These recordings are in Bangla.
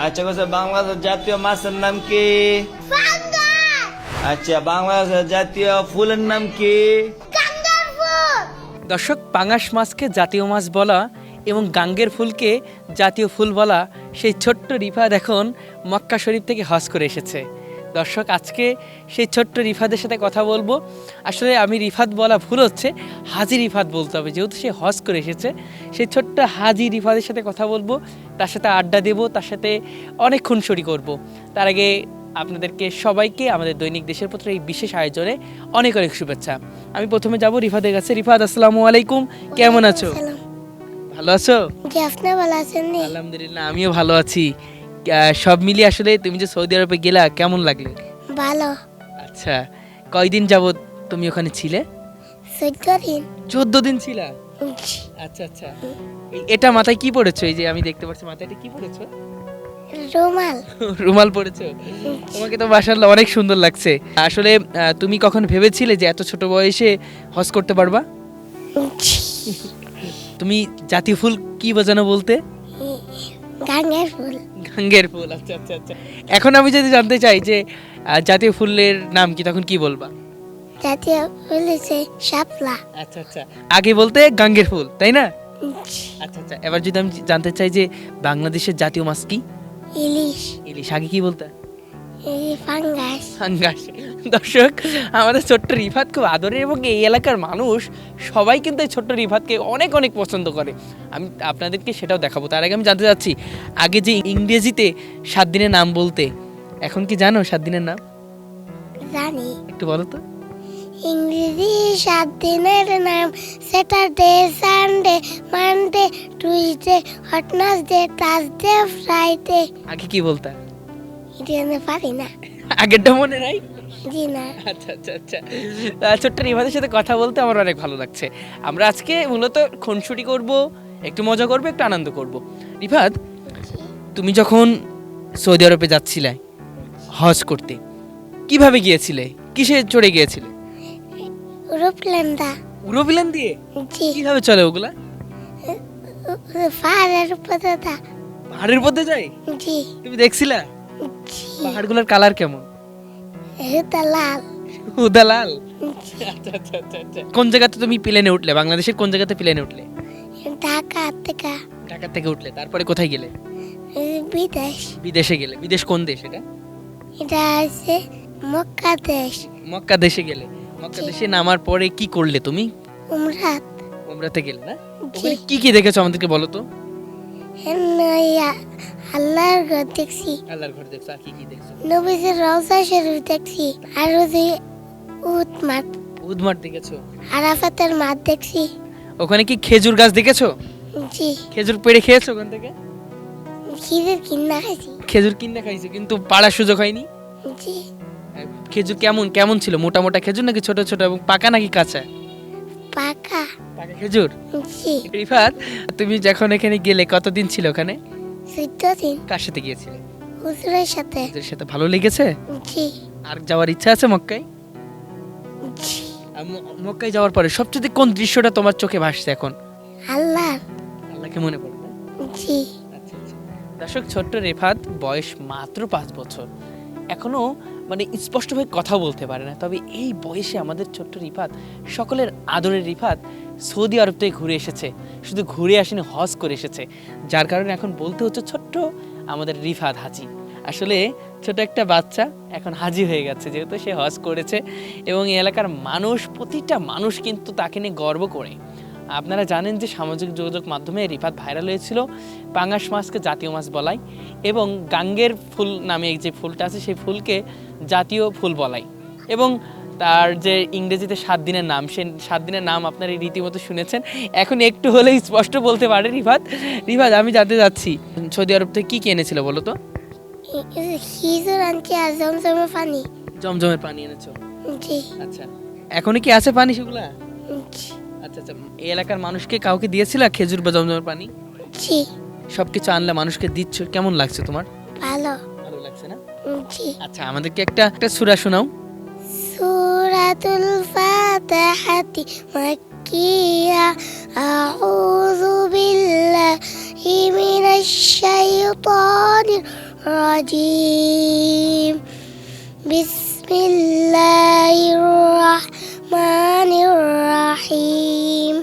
আচ্ছা কথা বাংলাদেশের জাতীয় মাছের নাম কি? আচ্ছা বাংলাদেশের জাতীয় ফুলের নাম কি? দর্শক, পাঙাশ মাছকে জাতীয় মাছ বলা এবং গাঙ্গের ফুলকে জাতীয় ফুল বলা সেই ছোট্ট রিফাত এখন মক্কা শরীফ থেকে হজ করে এসেছে। দর্শক, আজকে সেই ছোট্ট রিফাতের সাথে কথা বলবো। আসলে আমি রিফাত বলা ভুল হচ্ছে, হাজি রিফাত বলতে হবে, যেহেতু সে হজ করে এসেছে। সেই ছোট্ট হাজি রিফাতের সাথে কথা বলবো, তার সাথে আড্ডা দেবো, তার সাথে অনেক খুনসুরি করব। তার আগে আপনাদেরকে সবাইকে আমাদের দৈনিক দেশের পত্র এই বিশেষ আয়োজনে অনেক অনেক শুভেচ্ছা। আমি প্রথমে যাব রিফাতের কাছে। রিফাত, আসসালামু আলাইকুম, কেমন আছো? ভালো আছো? জি, আপনি ভালো আছেন? আলহামদুলিল্লাহ, আমিও ভালো আছি। সব মিলিয়ে আসলে তুমি যে সৌদি আরবে গেলা, কেমন লাগলো? ভালো। আচ্ছা, কয়দিন যাবত তুমি ওখানে ছিলে? 14 দিন। 14 দিন ছিলা? জি। আচ্ছা আচ্ছা। এটা মাথায় কি পড়েছো? এই যে আমি দেখতে পাচ্ছি মাথায় এটা কি পড়েছো? রুমাল। রুমাল পড়েছো? তোমাকে তো মাশাআল্লাহ অনেক সুন্দর লাগছে। আসলে তুমি কখন ভেবেছিলে যে এত ছোট বয়সে হজ করতে পারবা? জি। তুমি জাতীয় ফুল কি বোঝানো বলতে? গাঙ্গের ফুল। গাঙ্গের ফুল। আচ্ছা আচ্ছা আচ্ছা। এখন আমি যদি জানতে চাই যে জাতীয় ফুলের নাম কি, তখন কি বলবা? জাতীয় ফুল হচ্ছে শাপলা। আচ্ছা আচ্ছা, আগে বলতে গাঙ্গের ফুল, তাই না? জি। আচ্ছা আচ্ছা, এবার যদি আমি জানতে চাই যে বাংলাদেশের জাতীয় মাছ কি? ইলিশ। ইলিশ। আগে কি বলতে? ফাঙ্গাস। ফাঙ্গাস। দর্শক, আমাদের ছোট্ট রিফাত খুব আদরের এবং এই এলাকার মানুষ সবাই কিন্তু এই ছোট্ট রিফাতকে অনেক অনেক পছন্দ করে। আমি আপনাদেরকে সেটাও দেখাবো। তার আগে আমি জানতে চাচ্ছি, আগে যে ইংরেজিতে 7 দিনের নাম বলতে, এখন কি জানো 7 দিনের নাম? জানি। একটু বলো তো। ইংরেজি 7 দিনের নাম: Saturday, Sunday, Monday, Tuesday, Wednesday, Thursday, Friday. আগে কি বলতা? এটা আমি পারি না। আগেরটা মনে নাই? জি না। আচ্ছা আচ্ছা আচ্ছা। ছোট্ট রিফাতের সাথে কথা বলতে আমার অনেক ভালো লাগছে। আমরা আজকে মূলত খুনসুটি করব, একটু মজা করব, একটু আনন্দ করব। রিফাত, তুমি যখন সৌদি আরবে যাচ্ছিলে হজ করতে, কিভাবে গিয়েছিলে? কিসে চড়ে গিয়েছিলে? রূপলেন্দা। উড়োপ্লেন দিয়ে? জি। কিভাবে চলে ওগুলা? পাহাড়ের উপরে দা। পাহাড়ের মধ্যে যায়? জি। তুমি দেখছিলা জি। পাহাড়গুলোর কালার কেমন? এটা লাল। উদা লাল? আচ্ছা আচ্ছা আচ্ছা আচ্ছা। কোন জায়গাতে তুমি প্লেনে উঠলে? বাংলাদেশের কোন জায়গাতে প্লেনে উঠলে? ঢাকা থেকে। ঢাকা থেকে উঠলে তারপরে কোথায় গেলে? বিদেশ। বিদেশে গেলে। বিদেশ কোন দেশ এটা? এটা আছে মক্কা দেশ। মক্কা দেশে গেলে। মক্কা দেশে নামার পরে কি করলে তুমি? উমরাত। উমরাতে গেলে না? জি। ওখানে কি কি দেখেছো আমাদেরকে বলো তো। আল্লাহর ঘর দেখছি, আল্লাহর ঘর দেখছো, আর কি কি দেখছো? নবীজির রওজা শরীফ দেখছি, আর ওই উট মাঠ, উদ মাঠ দেখেছো? আরাফাতের মাঠ দেখছি। ওখানে কি খেজুর গাছ দেখেছো? জি। খেজুর পেড়ে খেয়েছো ওখান থেকে? খিদের কিনা খাইছি। খেজুর কিনে খাইছো কিন্তু পাড়ার সুযোগ হয়নি? জি। খেজুর কেমন কেমন ছিল? মোটা মোটা খেজুর নাকি ছোট ছোট এবং পাকা নাকি কাঁচা? পাকা। পাকা খেজুর। জি। রিফাত, তুমি যখন এখানে গেলে কতদিন ছিল ওখানে? 14 দিন। কার সাথে গিয়েছিলে? হুজুরের সাথে। ওদের সাথে। ভালো লেগেছে? জি। আর যাওয়ার ইচ্ছা আছে মক্কায়? জি। আর মক্কায় যাওয়ার পরে সবচেয়ে কোন দৃশ্যটা তোমার চোখে ভাসছে এখন? আল্লাহ। আল্লাহকে মনে পড়ে না? জি। আচ্ছা আচ্ছা। দর্শক, ছোট্ট রেফাত বয়স মাত্র 5 বছর, এখনো মানে স্পষ্টভাবে কথা বলতে পারে না। তবে এই বয়সে আমাদের ছোট্ট রিফাত, সকলের আদরের রিফাত, সৌদি আরব থেকে ঘুরে এসেছে। শুধু ঘুরে আসেনি, হজ করে এসেছে, যার কারণে এখন বলতে হচ্ছে ছোট্ট আমাদের রিফাত হাজি। আসলে ছোট একটা বাচ্চা এখন হাজি হয়ে গেছে, যেহেতু সে হজ করেছে এবং এই এলাকার মানুষ, প্রতিটা মানুষ কিন্তু তাকে নিয়ে গর্ব করে। আপনারা জানেন যে সামাজিক যোগাযোগ মাধ্যমে রিফাত ভাইরাল হয়েছিল পাঙাশ মাছকে জাতীয় মাছ বলাই এবং গাঙ্গের ফুল নামে এই যে ফুলটা আছে সেই ফুলকে জাতীয় ফুল বলাই, এবং তার যে ইংরেজিতে 7 দিনের নাম, সে 7 দিনের নাম আপনারা রীতিমতো শুনেছেন। এখন একটু হলেই স্পষ্ট বলতে পারে রিফাত। রিফাত, আমি জানতে চাচ্ছি সৌদি আরব থেকে কি এনেছিল বলো তো? খিজুর আনছি আর জমজমের পানি। জমজমের পানি এনেছো? জি। আচ্ছা, এখনই কি আছে পানি সেগুলা? জি। আচ্ছা আচ্ছা। এই এলাকার মানুষকে কাউকে দিয়েছিল খেজুর বা জমজমের পানি? জি। সবকিছু আনলে মানুষকে দিচ্ছ, কেমন লাগছে তোমার? ভালো। ভালো লাগছে না? জি। আচ্ছা, আমাদেরকে একটা সূরা শোনাও। সূরাতুল ফাতিহাতি মাক্কিয়া। আউযু বিল্লাহি মিনাশ শাইতানির الرجيم بسم الله الرحمن الرحيم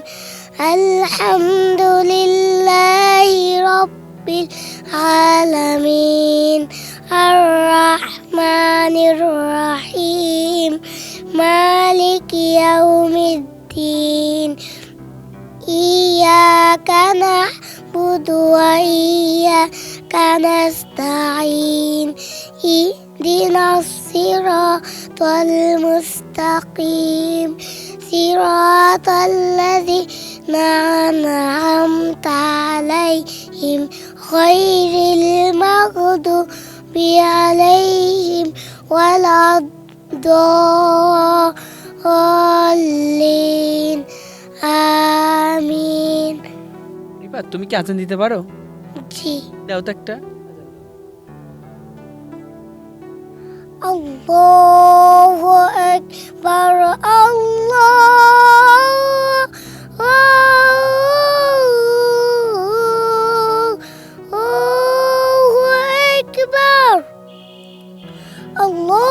الحمد لله رب العالمين الرحمن الرحيم مالك يوم الدين إياك نعبد وإياك نستعين اهدنا الصراط المستقيم صراط الذين أنعمت عليهم غير المغضوب عليهم ولا الضالين আমিন। রিফাত তুমি কি আজান দিতে পারো? জি। দাও তো একটা। আল্লাহু আকবার আল্লাহু আকবার আল্লাহু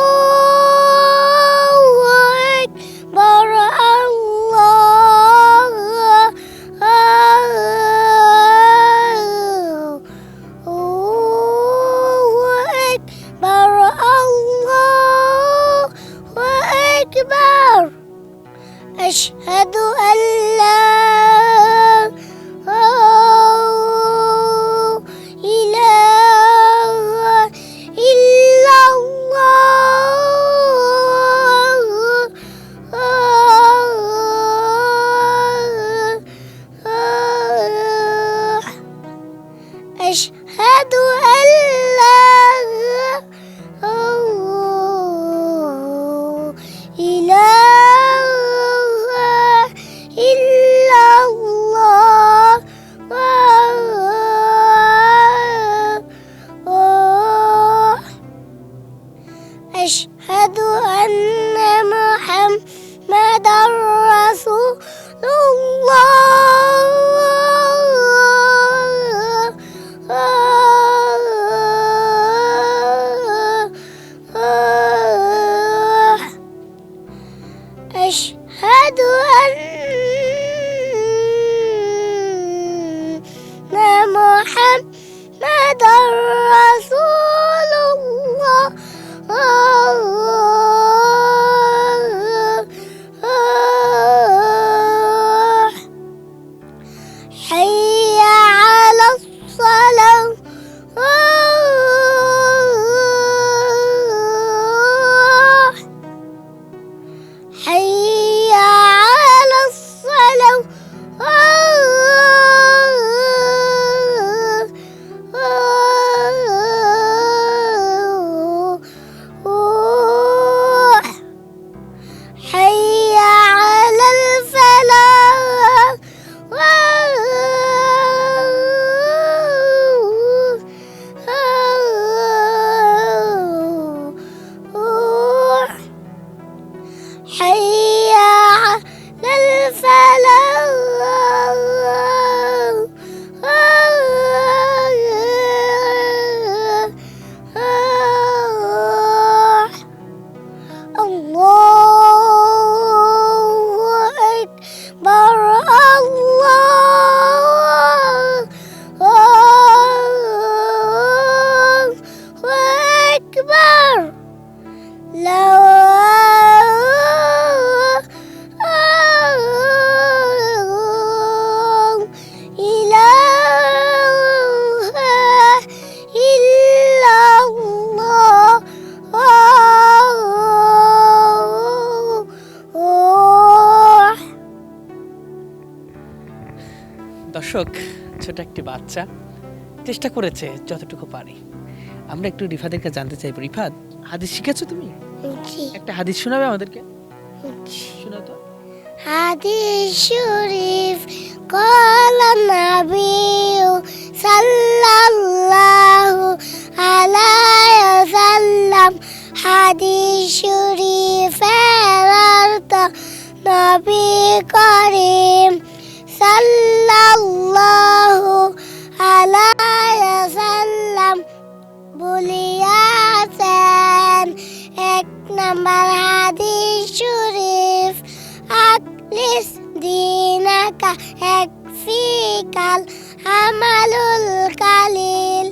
আকবার أشهد أن لا إله إلا الله أشهد أن لا إله إلا الله أشهد أن محمدا رسول الله أشهد أن محمدا رسول الله حي على الصلاة حي على الصلاة حي على الفلاح حي على الفلاح الله أكبر الله أكبر لا إله إلا الله দর্শক, ছোট একটি বাচ্চা চেষ্টা করেছে যতটুকু পারে। আমরা একটু রিফাতের কাছে জানতে চাইবো, রিফাত হাদিস শিখেছো তুমি? জি একটা হাদিস শোনাবে আমাদেরকে? জি শোনাও তো। حديث شريف قال النبي صلى الله عليه وسلم حديث شريف أرد نبي كريم صلى الله عليه وسلم বলিয়াছেন। এক নাম্বার হাদিস শরীফ, আকলিস দিনাকা এক ফিকাল আমালুল কালিল।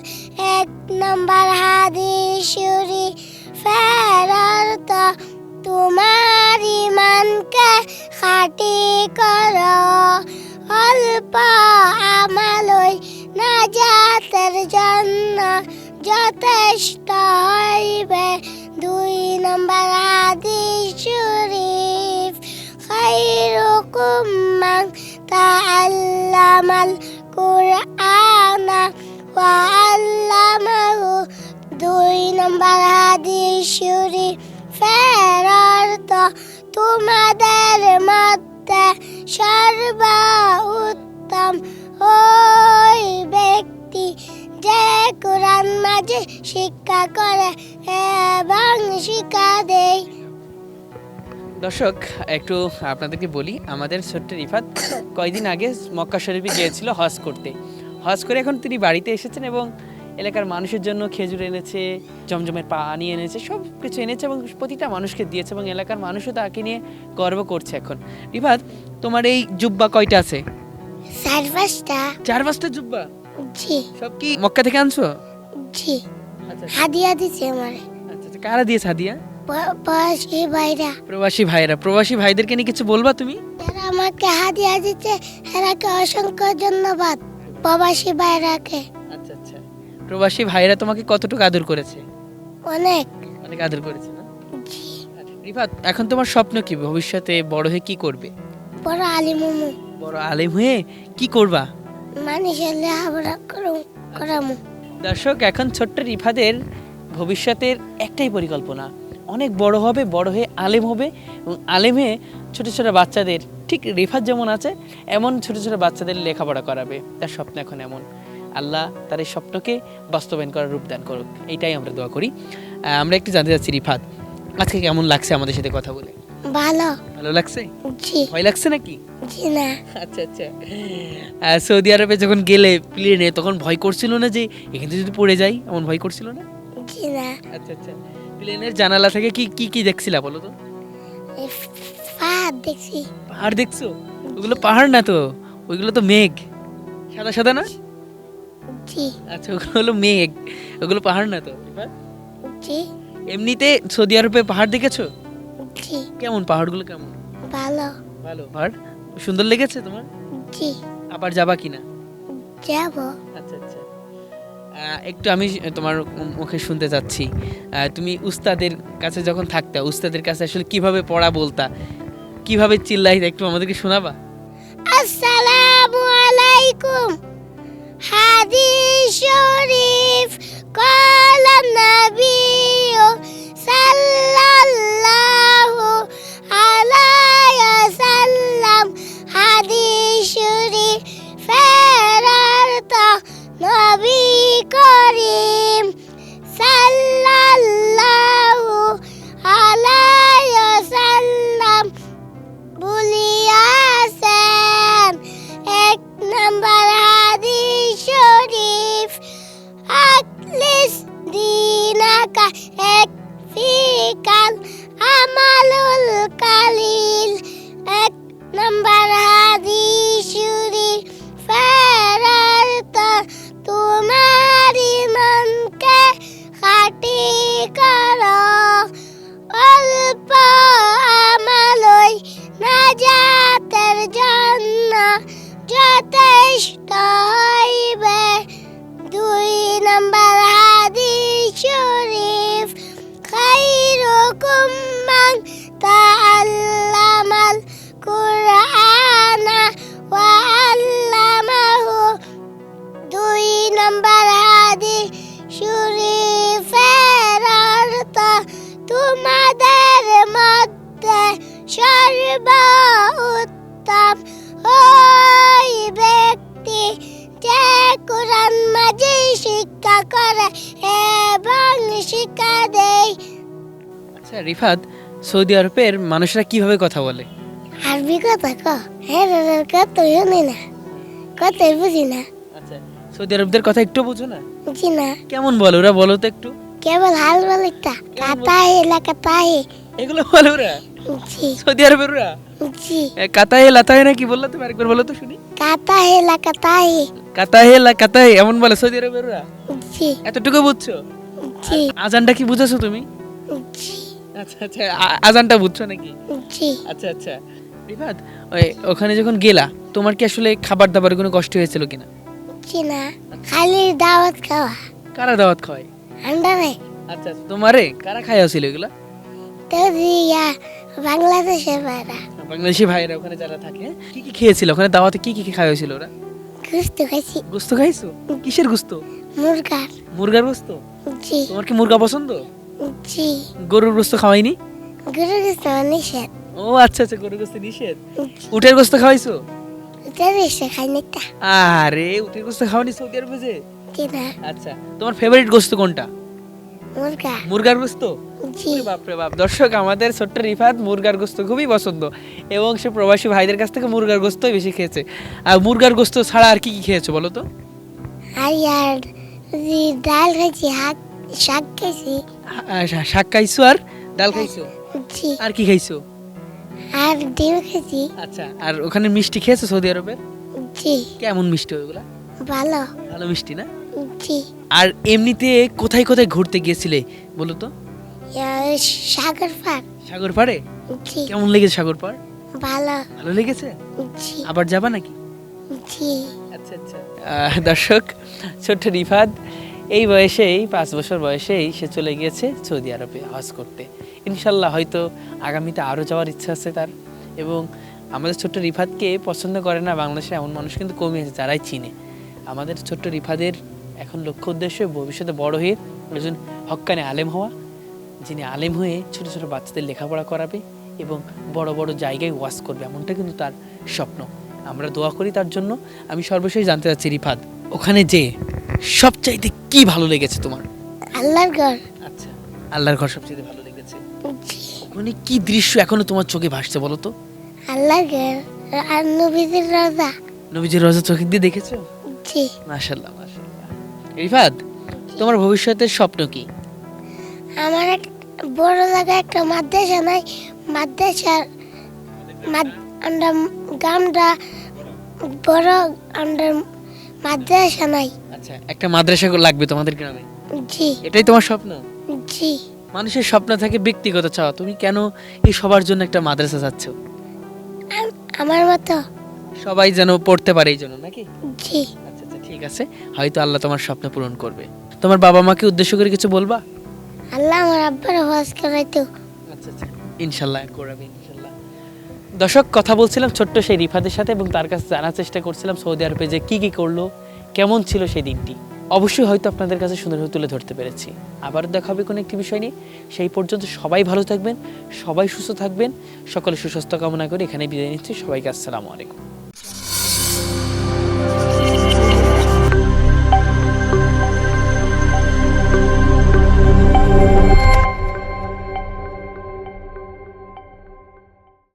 এক নাম্বার হাদিস শরীফ ফেরত তোমার ইমানকে খাঁটি করো। অল্প আমালই নাজাতের জন্য যথেষ্ট হইবে। দুই নম্বর হাদিস শরীফ, খায়রুকুম মান তাআল্লামাল কুরআনা ওয়া আল্লামাহু। দুই নম্বর হাদিস শরীফ ফেরত তোমাদের মধ্যে সর্বোত্তম ওই ব্যক্তি যে কোরআন মাঝে শিক্ষা করে এবং শিক্ষা দেয়। দর্শক, একটু আপনাদেরকে বলি, আমাদের ছোট্ট রিফাত কয়েকদিন আগে মক্কা শরীফে গিয়েছিল হজ করতে। হজ করে এখন তিনি বাড়িতে এসেছেন এবং এলাকার মানুষের জন্য খেজুর এনেছে, জমজমের পানি এনেছে, সব কিছু এনেছে এবং প্রতিটা মানুষকে দিয়েছে এবং এলাকার মানুষও তাকে নিয়ে গর্ব করছে। এখন রিফাত, তোমার এই জুব্বা কয়টা আছে? 4-5টা। 4-5টা জুব্বা? জি সব কি মক্কা থেকে আনছো? জি, আচ্ছা হাদিয়া দিছে আমারে আচ্ছা, কারা দিয়েছে হাদিয়া? প্রবাসী ভাইরা। প্রবাসী ভাইরা। প্রবাসী ভাইদেরকে নিয়ে কিছু বলবা তুমি? যারা আমাকে হাদিয়া দিচ্ছে এরাকে অসংখ্য ধন্যবাদ, প্রবাসী ভাইরাকে। আচ্ছা আচ্ছা, প্রবাসী ভাইরা তোমাকে কতটুকু আদর করেছে? অনেক। অনেক আদর করেছে না? জি। রিফাত, এখন তোমার স্বপ্ন কি? ভবিষ্যতে বড় হয়ে কি করবে? বড় আলিমুমু, বড় আলেম হয়ে কি করবা? মানুষের লেখাপড়া করামু। দর্শক, এখন ছোট্ট রিফাতের ভবিষ্যতের একটাই পরিকল্পনা, অনেক বড় হবে, বড় হয়ে আলেম হবে এবং আলেম হয়ে ছোটো ছোটো বাচ্চাদের, ঠিক রিফাত যেমন আছে এমন ছোটো ছোটো বাচ্চাদের লেখাপড়া করাবে। তার স্বপ্ন এখন এমন। আল্লাহ তার এই স্বপ্নকে বাস্তবায়ন করার রূপদান করুক, এইটাই আমরা দোয়া করি। আমরা একটু জানতে চাচ্ছি রিফাত, আজকে কেমন লাগছে আমাদের সাথে কথা বলে? ভালো। ভালো লাগছে? জি। ভয় লাগছে নাকি? জি না। আচ্ছা আচ্ছা। সৌদি আরবে যখন গেলে প্লেনে, তখন ভয় করছিল না যে এখান থেকে যদি পড়ে যাই? এমন ভয় করছিল না? জি না। আচ্ছা আচ্ছা। প্লেনের জানালা থেকে কি কি কি দেখছিলা বলো তো? এই ফাঁদ দেখছি। পাহাড় দেখছো? ওগুলো পাহাড় না তো, ওইগুলো তো মেঘ, সাদা সাদা না? জি। আচ্ছা, ওগুলো হলো মেঘ, ওগুলো পাহাড় না তো। জি। এমনিতে সৌদি আরবে পাহাড় দেখেছো? জি। কেমন পাহাড়গুলো? কেমন? ভালো। ভালো পাহাড়? সুন্দর লেগেছে তোমার? জি। আবার যাবা কিনা? যাব। আচ্ছা আচ্ছা। একটু আমি তোমার মুখে শুনতে চাচ্ছি, তুমি উস্তাদের কাছে যখন থাকতে, উস্তাদের কাছে আসলে কিভাবে পড়া বলতা, কিভাবে চিল্লাইতা, একটু আমাদেরকে শোনাবা? আসসালামু আলাইকুম। হাদিস শরীফ, ক্বালা নাবিয়্যু সাল্লাল্লাহু আলাইহি ওয়াসাল্লাম। হাদিস শরীফ ফেরত নবী করিম সাল্লাল্লাহু আলাইহি ওয়াসাল্লাম বলিয়াছেন। এক নাম্বার হাদিস শরীফ, আকলিস দিনাকা এক ফিকাল আমালুল কালিল। এক নাম্বার হাদিস শরীফ ফেরত তোমার ইমানকে খাঁটি করো। অল্প আমালই নাজাতের জন্য যথেষ্ট হইবে। দুই নম্বর হাদিস শরীফ, খায়রুকুম মান তাআল্লামাল কুরআনা ওয়া আল্লামাহু। দুই নম্বর হাদিস শরীফের অর্থ তোমাদের মধ্যে সর্বোত্তম ওই ব্যক্তি যে কোরআন মাঝে শিক্ষা করে এবং শিক্ষা দেয়। আচ্ছা রিফাত, সৌদি আরবের মানুষরা কিভাবে কথা বলে? আরবি কথা ক, হ্যাঁ কত জানি না, কত বুঝি না। আচ্ছা, সৌদি আরবদের কথা একটু বুঝো না? জি না, কেমন বলো ওরা, বলো তো একটু। কেবল হাল বলিতা কাতা হে লাকাতা হে। এগুলো বলো ওরা জি সৌদি আরবের ওরা? জি, কাতাহে লাতাহে না কি বললা তুমি, আরেকবার বলো তো শুনি। কাতা হে লাকাতা হে। কাতাহে কাতাহে এমন বলে সৌদি আরবের ওরা? জি এতটুকু বুঝছো? জি আজানটা কি বুঝেছো তুমি? জি আচ্ছা আচ্ছা, আজানটা বুঝছো নাকি? জি। আচ্ছা আচ্ছা। রিফাত, ওখানে যখন গেলা তোমার কি আসলে খাবার দাবার কোনো কষ্ট হয়েছিল কিনা? জি না, খালি দাওয়াত খাওয়া কারা দাওয়াত খাওয়ায়? আন্ডারে আচ্ছা আচ্ছা, তোমারে কারা খাইয়াছিল এগুলা? তো দিয়া বাংলাদেশের বাইরা বাংলাদেশি ভাইরা ওখানে যারা থাকে কি কি খেয়েছিল ওখানে দাওয়াতে, কি কি খাওয়াইছিল ওরা? গুস্ত খাইছি, গোস্ত খাইছো? কিসের গোস্ত? মুরগার। মুরগার গোস্ত? জি তোমার কি মুরগা পছন্দ? জি, গরুর গোস্ত খাওয়াইনি? গরু গুস্ত নিষেধ। ও আচ্ছা আচ্ছা, গরুর গোস্ত নিষেধ। উটের গোস্ত খাওয়াইছো? এটা বেশি খাই নিতা। আরে উটের গোস্ত খাওয়ানি সৌদি আরবে যে? জি না, আচ্ছা, তোমার ফেভারিট গোস্ত কোনটা? মুরগা। মুরগার গোস্ত? জি ওরে বাপরে বাপ, দর্শক আমাদের ছোট্ট রিফাত মুরগার গোস্ত খুবই পছন্দ এবং সে প্রবাসী ভাইদের কাছ থেকে মুরগার গোস্তই বেশি খেয়েছে। আর মুরগার গোস্ত ছাড়া আর কি কি খেয়েছো বলো তো? আর ডাল খাইছি, শাক খাইছি। শাক খাইছো আর ডাল খাইছো, জি, আর কি খাইছো? আর ডিম খাইছি। আচ্ছা, আর ওখানে মিষ্টি খেয়েছো সৌদি আরবে? জি, কেমন মিষ্টি ওগুলা? ভালো। ভালো মিষ্টি না? জি, আর এমনিতে কোথায় কোথায় ঘুরতে গিয়েছিলে বলো তো? সাগর পার। সাগর পাড়ে? জি, কেমন লেগেছে সাগর পাড়? ভালো। ভালো লেগেছে? জি আবার যাবা নাকি? জি, আচ্ছা আচ্ছা। দর্শক, ছোট্ট রিফাত এই বয়সেই 5 বছর বয়সেই সে চলে গিয়েছে সৌদি আরবে হজ করতে। ইনশাল্লাহ হয়তো আগামীতে আরও যাওয়ার ইচ্ছা আছে তার। এবং আমাদের ছোট্ট রিফাতকে পছন্দ করে না বাংলাদেশে এমন মানুষ কিন্তু কমই আছে যারাই চিনে। আমাদের ছোট্ট রিফাতের এখন লক্ষ্য উদ্দেশ্য ভবিষ্যতে বড় হয়ে একজন হক্কানে আলেম হওয়া, যিনি আলেম হয়ে ছোট ছোট বাচ্চাদের লেখাপড়া করাবে এবং বড় বড় জায়গায় ওয়াজ করবে, এমনটা কিন্তু তার স্বপ্ন। আমরা দোয়া করি তার জন্য। আমি সর্বশেষ জানতে চাচ্ছি রিফাত, ওখানে যে সবচাইতে কি ভালো লেগেছে তোমার? আল্লাহর ঘর। আচ্ছা, আল্লাহর ঘর সবচেয়ে ভালো লেগেছে। জি, ওখানে কি দৃশ্য এখনো তোমার চোখে ভাসছে বলো তো? আল্লাহর ঘর আর নবীদের রোজা। নবীজির রোজা চোখে দিয়ে দেখেছো? জি, মাশাআল্লাহ মাশাআল্লাহ। রিফাত, তোমার ভবিষ্যতের স্বপ্ন কি? আমার এক বড় জায়গায় একটা মাদ্রাসা নাই, মাদ্রাসার আন্ডার গ্রামটা বড়, আন্ডার মাদ্রাসা নাই। আচ্ছা, একটা মাদ্রাসা লাগবে তোমাদের গ্রামে, জি এটাই তোমার স্বপ্ন? জি, মানুষের স্বপ্ন থাকে ব্যক্তিগত চাওয়া, তুমি কেন এই সবার জন্য একটা মাদ্রাসা চাচ্ছ? আমার মতো। সবাই যেন পড়তে পারে এই জন্য নাকি? জি, আচ্ছা আচ্ছা, ঠিক আছে, হয়তো আল্লাহ তোমার স্বপ্ন পূরণ করবে। তোমার বাবা মাকে উদ্দেশ্য করে কিছু বলবা? আল্লাহ আমার আব্বার হজ করাইতো। আচ্ছা আচ্ছা, ইনশাল্লাহ করাবে ইনশাল্লাহ। দর্শক, কথা বলছিলাম ছোট্ট সেই রিফাতের সাথে এবং তার কাছে জানার চেষ্টা করছিলাম সৌদি আরবে যে কি কি করলো, কেমন ছিল সেই দিনটি। অবশ্যই হয়তো আপনাদের কাছে সুন্দরভাবে তুলে ধরতে পেরেছি। আবার দেখা হবে কোনো একটি বিষয় নিয়ে। সেই পর্যন্ত সবাই ভালো থাকবেন, সবাই সুস্থ থাকবেন, সকলে সুস্বাস্থ্য কামনা করে এখানে বিদায় নিচ্ছি। সবাইকে আসসালামু আলাইকুম।